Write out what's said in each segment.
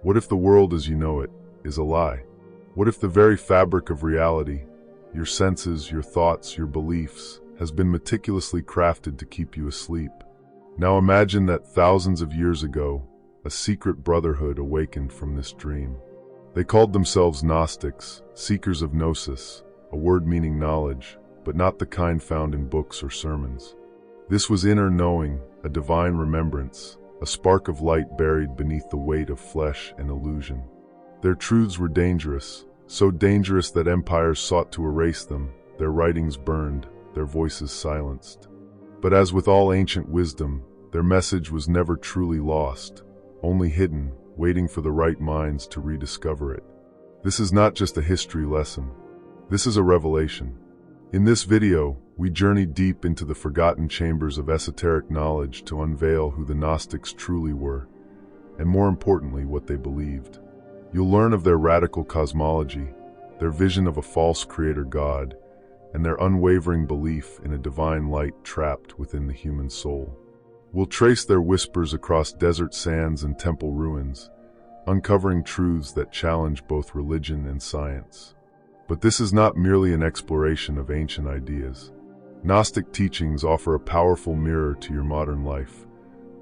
What if the world as you know it is a lie? What if the very fabric of reality, your senses, your thoughts, your beliefs, has been meticulously crafted to keep you asleep? Now imagine that thousands of years ago, a secret brotherhood awakened from this dream. They called themselves Gnostics, seekers of gnosis, a word meaning knowledge, but not the kind found in books or sermons. This was inner knowing, a divine remembrance, a spark of light buried beneath the weight of flesh and illusion. Their truths were dangerous, so dangerous that empires sought to erase them, their writings burned, their voices silenced. But as with all ancient wisdom, their message was never truly lost, only hidden, waiting for the right minds to rediscover it. This is not just a history lesson. This is a revelation. In this video, we journey deep into the forgotten chambers of esoteric knowledge to unveil who the Gnostics truly were, and more importantly, what they believed. You'll learn of their radical cosmology, their vision of a false creator God, and their unwavering belief in a divine light trapped within the human soul. We'll trace their whispers across desert sands and temple ruins, uncovering truths that challenge both religion and science. But this is not merely an exploration of ancient ideas. Gnostic teachings offer a powerful mirror to your modern life,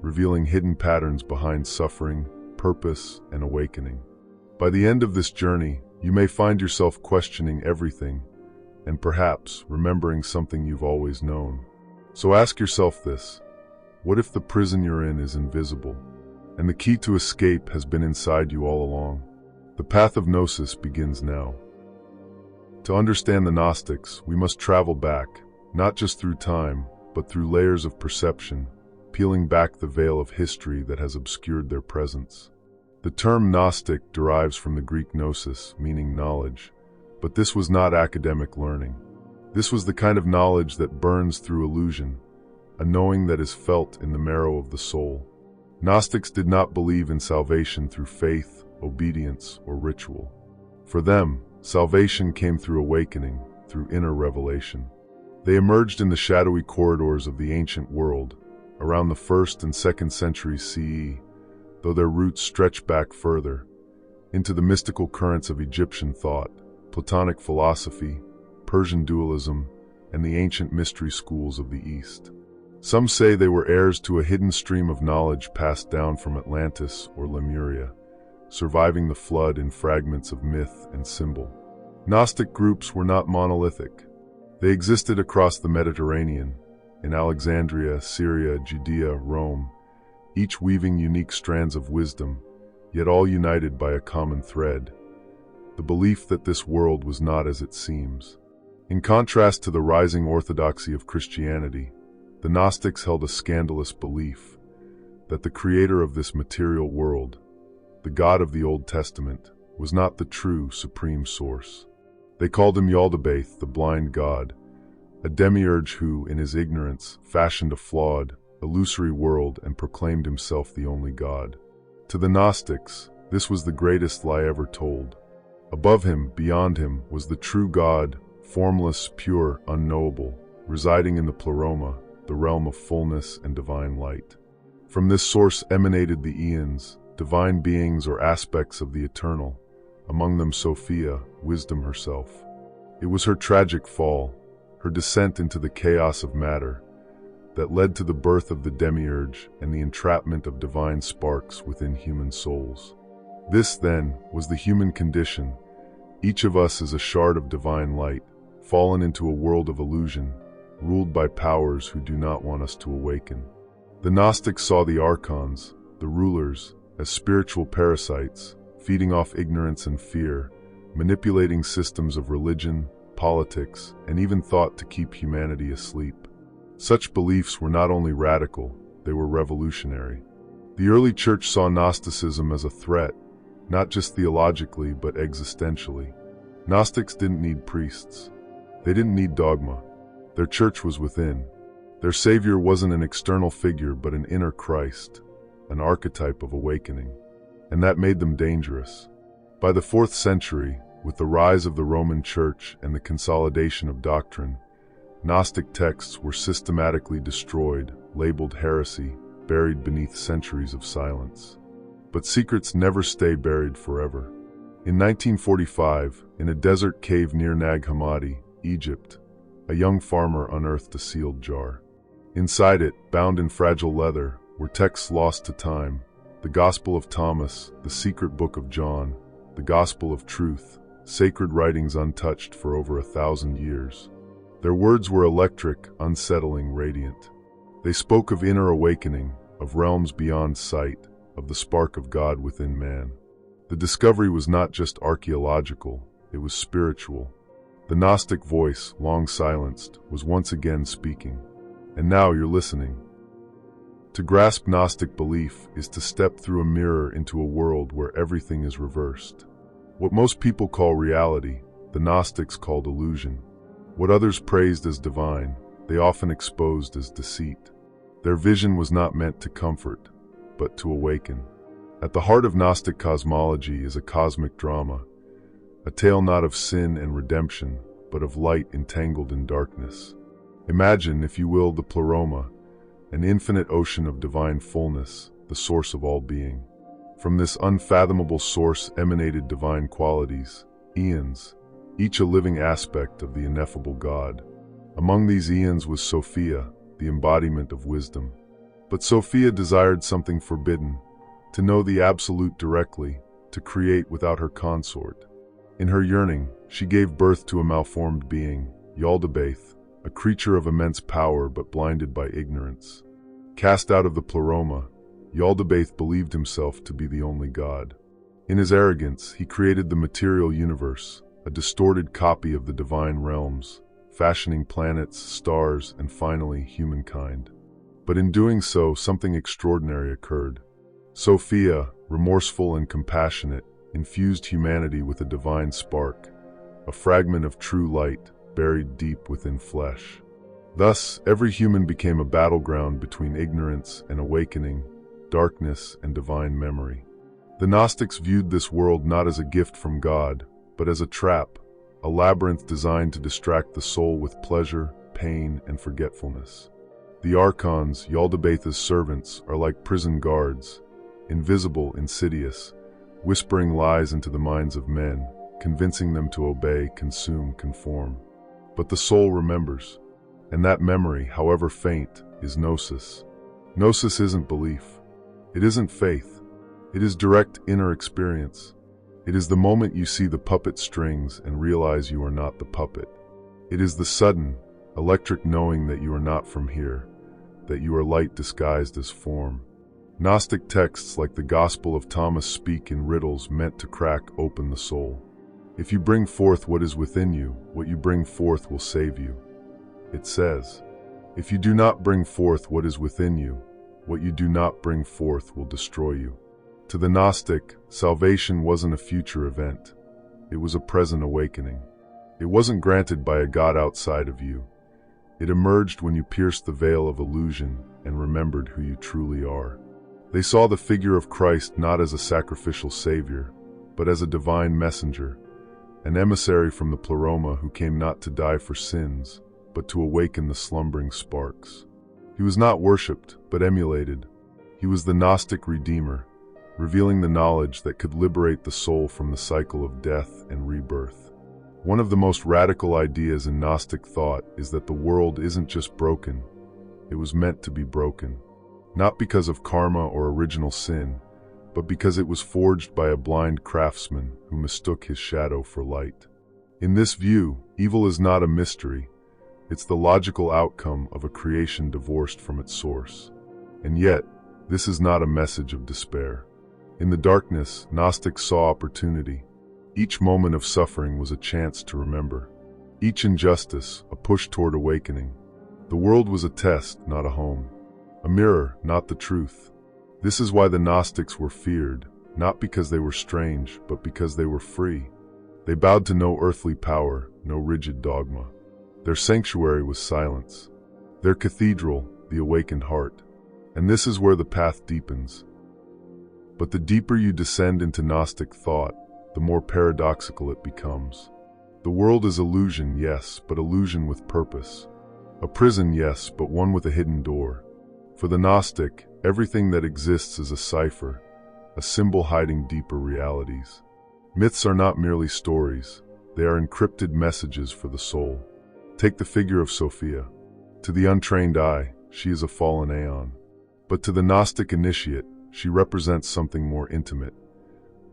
revealing hidden patterns behind suffering, purpose, and awakening. By the end of this journey, you may find yourself questioning everything, and perhaps remembering something you've always known. So ask yourself this: what if the prison you're in is invisible, and the key to escape has been inside you all along? The path of gnosis begins now. To understand the Gnostics, we must travel back, not just through time, but through layers of perception, peeling back the veil of history that has obscured their presence. The term Gnostic derives from the Greek gnosis, meaning knowledge, but this was not academic learning. This was the kind of knowledge that burns through illusion, a knowing that is felt in the marrow of the soul. Gnostics did not believe in salvation through faith, obedience, or ritual. For them, salvation came through awakening, through inner revelation. They emerged in the shadowy corridors of the ancient world, around the 1st and 2nd centuries CE, though their roots stretch back further, into the mystical currents of Egyptian thought, Platonic philosophy, Persian dualism, and the ancient mystery schools of the East. Some say they were heirs to a hidden stream of knowledge passed down from Atlantis or Lemuria, surviving the flood in fragments of myth and symbol. Gnostic groups were not monolithic. They existed across the Mediterranean, in Alexandria, Syria, Judea, Rome, each weaving unique strands of wisdom, yet all united by a common thread: the belief that this world was not as it seems. In contrast to the rising orthodoxy of Christianity, the Gnostics held a scandalous belief that the creator of this material world, the God of the Old Testament, was not the true supreme source. They called him Yaldabaoth, the blind god, a demiurge who, in his ignorance, fashioned a flawed, illusory world and proclaimed himself the only God. To the Gnostics, this was the greatest lie ever told. Above him, beyond him, was the true God, formless, pure, unknowable, residing in the pleroma, the realm of fullness and divine light. From this source emanated the eons, divine beings or aspects of the eternal, among them Sophia, wisdom herself. It was her tragic fall, her descent into the chaos of matter, that led to the birth of the Demiurge and the entrapment of divine sparks within human souls. This, then, was the human condition. Each of us is a shard of divine light, fallen into a world of illusion, ruled by powers who do not want us to awaken. The Gnostics saw the archons, the rulers, as spiritual parasites, feeding off ignorance and fear, manipulating systems of religion, politics, and even thought to keep humanity asleep. Such beliefs were not only radical, they were revolutionary. The early church saw Gnosticism as a threat, not just theologically but existentially. Gnostics didn't need priests. They didn't need dogma. Their church was within. Their savior wasn't an external figure but an inner Christ, an archetype of awakening. And that made them dangerous. By the 4th century, with the rise of the Roman Church and the consolidation of doctrine, Gnostic texts were systematically destroyed, labeled heresy, buried beneath centuries of silence. But secrets never stay buried forever. In 1945, in a desert cave near Nag Hammadi, Egypt, a young farmer unearthed a sealed jar. Inside it, bound in fragile leather, were texts lost to time: the Gospel of Thomas, the secret book of John, the Gospel of Truth, sacred writings untouched for over 1,000 years. Their words were electric, unsettling, radiant. They spoke of inner awakening, of realms beyond sight, of the spark of God within man. The discovery was not just archaeological, it was spiritual. The Gnostic voice, long silenced, was once again speaking. And now you're listening. To grasp Gnostic belief is to step through a mirror into a world where everything is reversed. What most people call reality, the Gnostics called illusion. What others praised as divine, they often exposed as deceit. Their vision was not meant to comfort, but to awaken. At the heart of Gnostic cosmology is a cosmic drama, a tale not of sin and redemption, but of light entangled in darkness. Imagine, if you will, the pleroma, an infinite ocean of divine fullness, the source of all being. From this unfathomable source emanated divine qualities, eons, each a living aspect of the ineffable God. Among these eons was Sophia, the embodiment of wisdom. But Sophia desired something forbidden, to know the absolute directly, to create without her consort. In her yearning, she gave birth to a malformed being, Yaldabaoth, a creature of immense power but blinded by ignorance. Cast out of the pleroma, Yaldabaoth believed himself to be the only God. In his arrogance, he created the material universe, a distorted copy of the divine realms, fashioning planets, stars, and finally humankind. But in doing so, something extraordinary occurred. Sophia, remorseful and compassionate, infused humanity with a divine spark, a fragment of true light buried deep within flesh. Thus, every human became a battleground between ignorance and awakening, darkness and divine memory. The Gnostics viewed this world not as a gift from God, but as a trap, a labyrinth designed to distract the soul with pleasure, pain, and forgetfulness. The archons, Yaldabaoth's servants, are like prison guards, invisible, insidious, whispering lies into the minds of men, convincing them to obey, consume, conform. But the soul remembers, and that memory, however faint, is gnosis. Gnosis isn't belief. It isn't faith. It is direct inner experience. It is the moment you see the puppet strings and realize you are not the puppet. It is the sudden, electric knowing that you are not from here, that you are light disguised as form. Gnostic texts like the Gospel of Thomas speak in riddles meant to crack open the soul. If you bring forth what is within you, what you bring forth will save you. It says, if you do not bring forth what is within you, what you do not bring forth will destroy you. To the Gnostic, salvation wasn't a future event. It was a present awakening. It wasn't granted by a God outside of you. It emerged when you pierced the veil of illusion and remembered who you truly are. They saw the figure of Christ not as a sacrificial savior, but as a divine messenger, an emissary from the pleroma who came not to die for sins, but to awaken the slumbering sparks. He was not worshipped, but emulated. He was the Gnostic Redeemer, revealing the knowledge that could liberate the soul from the cycle of death and rebirth. One of the most radical ideas in Gnostic thought is that the world isn't just broken, it was meant to be broken. Not because of karma or original sin, but because it was forged by a blind craftsman who mistook his shadow for light. In this view, evil is not a mystery, it's the logical outcome of a creation divorced from its source. And yet, this is not a message of despair. In the darkness, Gnostics saw opportunity. Each moment of suffering was a chance to remember. Each injustice, a push toward awakening. The world was a test, not a home. A mirror, not the truth. This is why the Gnostics were feared, not because they were strange, but because they were free. They bowed to no earthly power, no rigid dogma. Their sanctuary was silence. Their cathedral, the awakened heart. And this is where the path deepens. But the deeper you descend into Gnostic thought, the more paradoxical it becomes. The world is illusion, yes, but illusion with purpose. A prison, yes, but one with a hidden door. For the Gnostic, everything that exists is a cipher, a symbol hiding deeper realities. Myths are not merely stories, they are encrypted messages for the soul. Take the figure of Sophia. To the untrained eye, she is a fallen aeon. But to the Gnostic initiate, she represents something more intimate.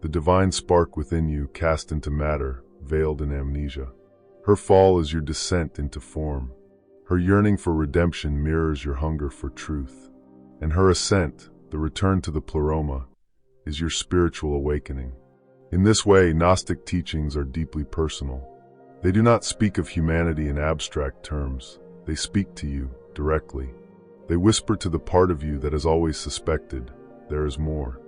The divine spark within you cast into matter, veiled in amnesia. Her fall is your descent into form. Her yearning for redemption mirrors your hunger for truth. And her ascent, the return to the pleroma, is your spiritual awakening. In this way, Gnostic teachings are deeply personal. They do not speak of humanity in abstract terms. They speak to you directly. They whisper to the part of you that has always suspected there is more.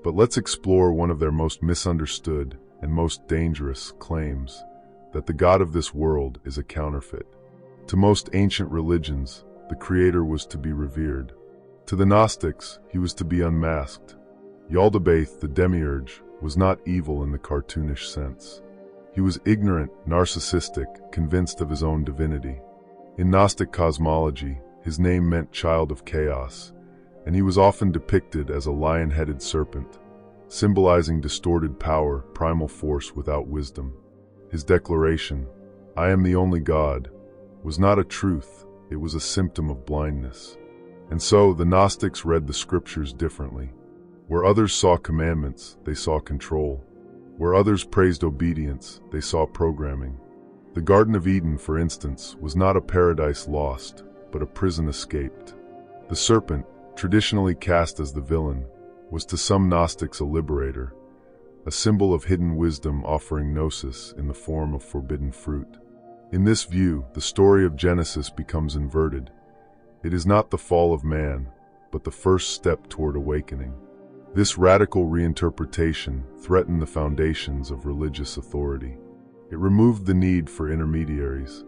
But let's explore one of their most misunderstood and most dangerous claims, that the God of this world is a counterfeit. To most ancient religions, the Creator was to be revered. To the Gnostics, he was to be unmasked. Yaldabaoth, the Demiurge, was not evil in the cartoonish sense. He was ignorant, narcissistic, convinced of his own divinity. In Gnostic cosmology, his name meant child of chaos, and he was often depicted as a lion-headed serpent, symbolizing distorted power, primal force without wisdom. His declaration, "I am the only God," was not a truth, it was a symptom of blindness. And so the Gnostics read the scriptures differently. Where others saw commandments, they saw control. Where others praised obedience, they saw programming. The Garden of Eden, for instance, was not a paradise lost, but a prison escaped. The serpent, traditionally cast as the villain, was to some Gnostics a liberator, a symbol of hidden wisdom offering gnosis in the form of forbidden fruit. In this view, the story of Genesis becomes inverted. It is not the fall of man, but the first step toward awakening. This radical reinterpretation threatened the foundations of religious authority. It removed the need for intermediaries.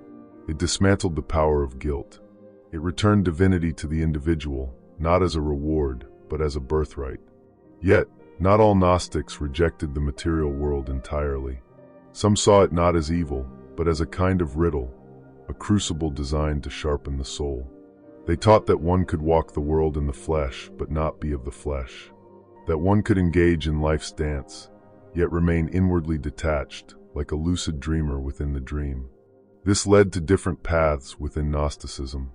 It dismantled the power of guilt. It returned divinity to the individual, not as a reward, but as a birthright. Yet, not all Gnostics rejected the material world entirely. Some saw it not as evil, but as a kind of riddle, a crucible designed to sharpen the soul. They taught that one could walk the world in the flesh, but not be of the flesh. That one could engage in life's dance, yet remain inwardly detached, like a lucid dreamer within the dream. This led to different paths within Gnosticism.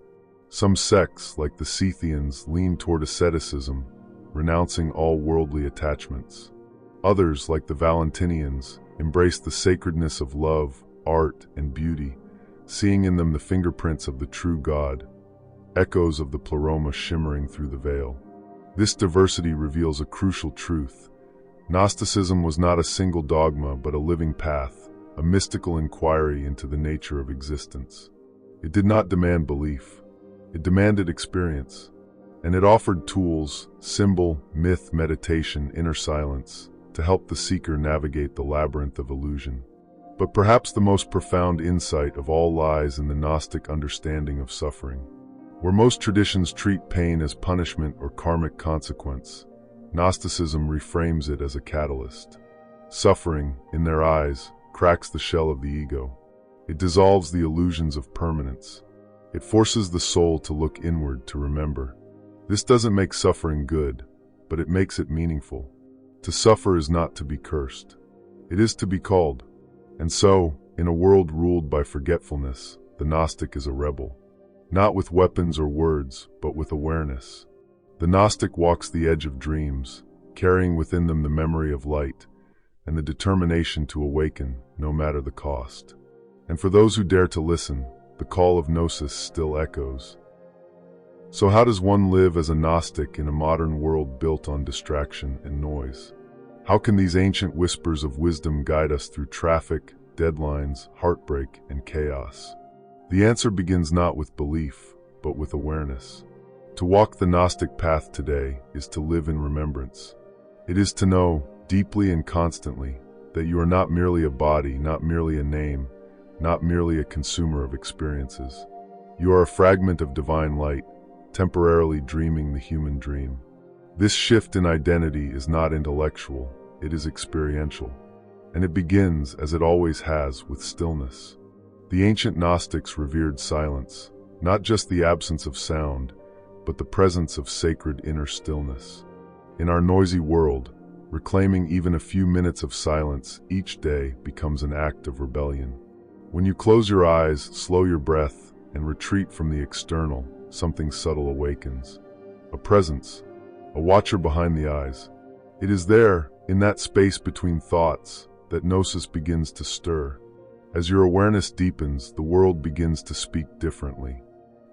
Some sects, like the Scythians, leaned toward asceticism, renouncing all worldly attachments. Others, like the Valentinians, embraced the sacredness of love, art, and beauty, seeing in them the fingerprints of the true God, echoes of the pleroma shimmering through the veil. This diversity reveals a crucial truth. Gnosticism was not a single dogma, but a living path, a mystical inquiry into the nature of existence. It did not demand belief. It demanded experience. And it offered tools, symbol, myth, meditation, inner silence, to help the seeker navigate the labyrinth of illusion. But perhaps the most profound insight of all lies in the Gnostic understanding of suffering. Where most traditions treat pain as punishment or karmic consequence, Gnosticism reframes it as a catalyst. Suffering, in their eyes, cracks the shell of the ego. It dissolves the illusions of permanence. It forces the soul to look inward, to remember. This doesn't make suffering good, but it makes it meaningful. To suffer is not to be cursed. It is to be called. And so, in a world ruled by forgetfulness, the Gnostic is a rebel. Not with weapons or words, but with awareness. The Gnostic walks the edge of dreams, carrying within them the memory of light and the determination to awaken, no matter the cost. And for those who dare to listen, the call of gnosis still echoes. So how does one live as a Gnostic in a modern world built on distraction and noise? How can these ancient whispers of wisdom guide us through traffic, deadlines, heartbreak, and chaos? The answer begins not with belief, but with awareness. To walk the Gnostic path today is to live in remembrance. It is to know, deeply and constantly, that you are not merely a body, not merely a name, not merely a consumer of experiences. You are a fragment of divine light, temporarily dreaming the human dream. This shift in identity is not intellectual, it is experiential. And it begins, as it always has, with stillness. The ancient Gnostics revered silence, not just the absence of sound, but the presence of sacred inner stillness. In our noisy world, Reclaiming even a few minutes of silence each day becomes an act of rebellion. When you close your eyes, slow your breath, and retreat from the external, something subtle awakens. A presence, a watcher behind the eyes. It is there, in that space between thoughts, that gnosis begins to stir. As your awareness deepens, the world begins to speak differently.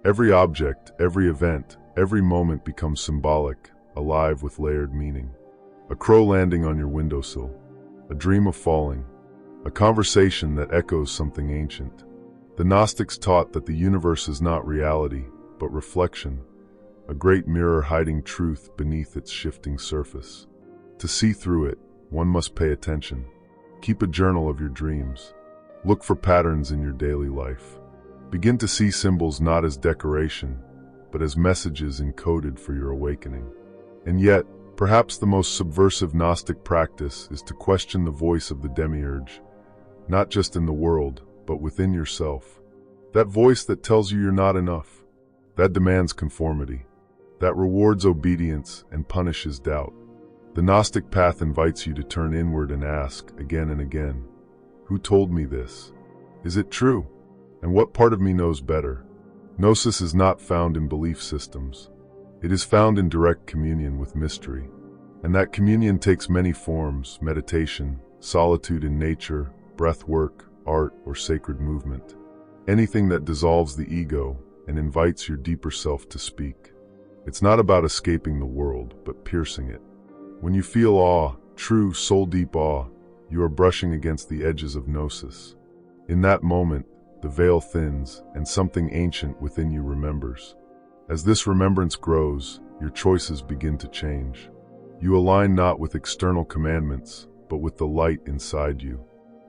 Every object, every event, every moment becomes symbolic, alive with layered meaning. A crow landing on your windowsill, a dream of falling, a conversation that echoes something ancient. The Gnostics taught that the universe is not reality, but reflection, a great mirror hiding truth beneath its shifting surface. To see through it, one must pay attention. Keep a journal of your dreams. Look for patterns in your daily life. Begin to see symbols not as decoration, but as messages encoded for your awakening. And yet, perhaps the most subversive Gnostic practice is to question the voice of the Demiurge, not just in the world, but within yourself. That voice that tells you you're not enough, that demands conformity, that rewards obedience and punishes doubt. The Gnostic path invites you to turn inward and ask, again and again, who told me this? Is it true? And what part of me knows better? Gnosis is not found in belief systems. It is found in direct communion with mystery. And that communion takes many forms: meditation, solitude in nature, breath work, art, or sacred movement. Anything that dissolves the ego and invites your deeper self to speak. It's not about escaping the world, but piercing it. When you feel awe, true soul-deep awe, you are brushing against the edges of gnosis. In that moment, the veil thins, and something ancient within you remembers. As this remembrance grows, your choices begin to change. You align not with external commandments, but with the light inside you.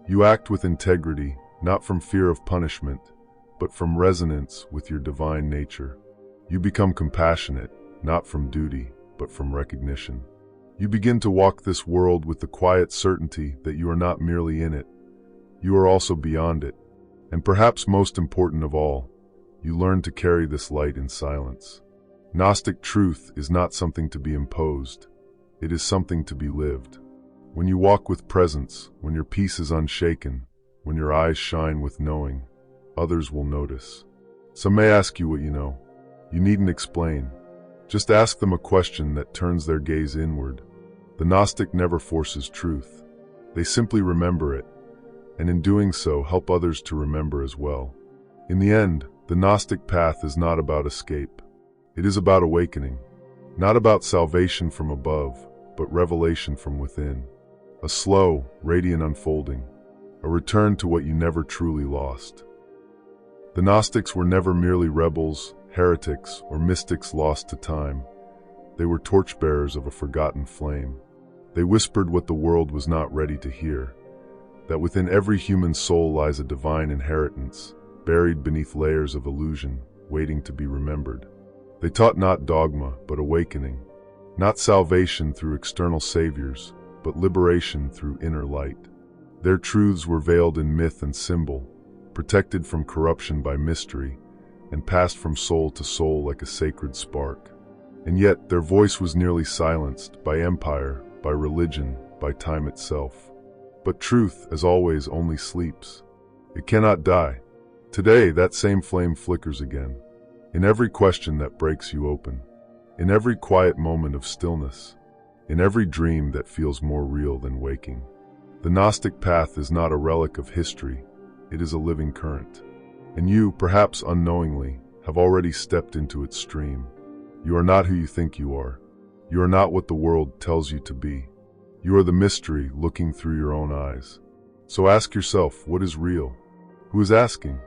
You act with integrity, not from fear of punishment, but from resonance with your divine nature. You become compassionate, not from duty, but from recognition. You begin to walk this world with the quiet certainty that you are not merely in it, you are also beyond it. And perhaps most important of all, you learn to carry this light in silence. Gnostic truth is not something to be imposed, it is something to be lived. When you walk with presence, when your peace is unshaken, when your eyes shine with knowing, others will notice. Some may ask you what you know. You needn't explain. Just ask them a question that turns their gaze inward. The Gnostic never forces truth. They simply remember it, and in doing so help others to remember as well. In the end, the Gnostic path is not about escape. It is about awakening. Not about salvation from above, but revelation from within. A slow, radiant unfolding. A return to what you never truly lost. The Gnostics were never merely rebels, heretics, or mystics lost to time. They were torchbearers of a forgotten flame. They whispered what the world was not ready to hear, that within every human soul lies a divine inheritance, buried beneath layers of illusion, waiting to be remembered. They taught not dogma, but awakening, not salvation through external saviors, but liberation through inner light. Their truths were veiled in myth and symbol, protected from corruption by mystery, and passed from soul to soul like a sacred spark. And yet their voice was nearly silenced by empire, by religion, by time itself. But truth, as always, only sleeps. It cannot die. Today, that same flame flickers again. In every question that breaks you open. In every quiet moment of stillness. In every dream that feels more real than waking. The Gnostic path is not a relic of history. It is a living current. And you, perhaps unknowingly, have already stepped into its stream. You are not who you think you are. You are not what the world tells you to be. You are the mystery looking through your own eyes. So ask yourself, what is real? Who is asking?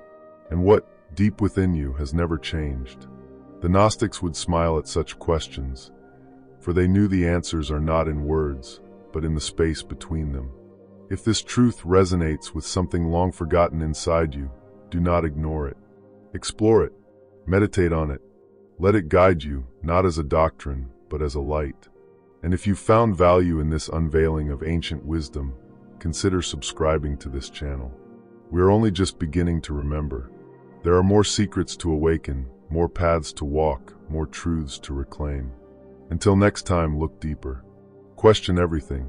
And what, deep within you, has never changed? The Gnostics would smile at such questions, for they knew the answers are not in words, but in the space between them. If this truth resonates with something long forgotten inside you, do not ignore it. Explore it. Meditate on it. Let it guide you, not as a doctrine, but as a light. And if you found value in this unveiling of ancient wisdom, consider subscribing to this channel. We are only just beginning to remember. There are more secrets to awaken, more paths to walk, more truths to reclaim. Until next time, look deeper. Question everything.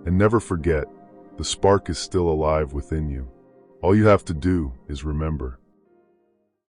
And never forget, the spark is still alive within you. All you have to do is remember.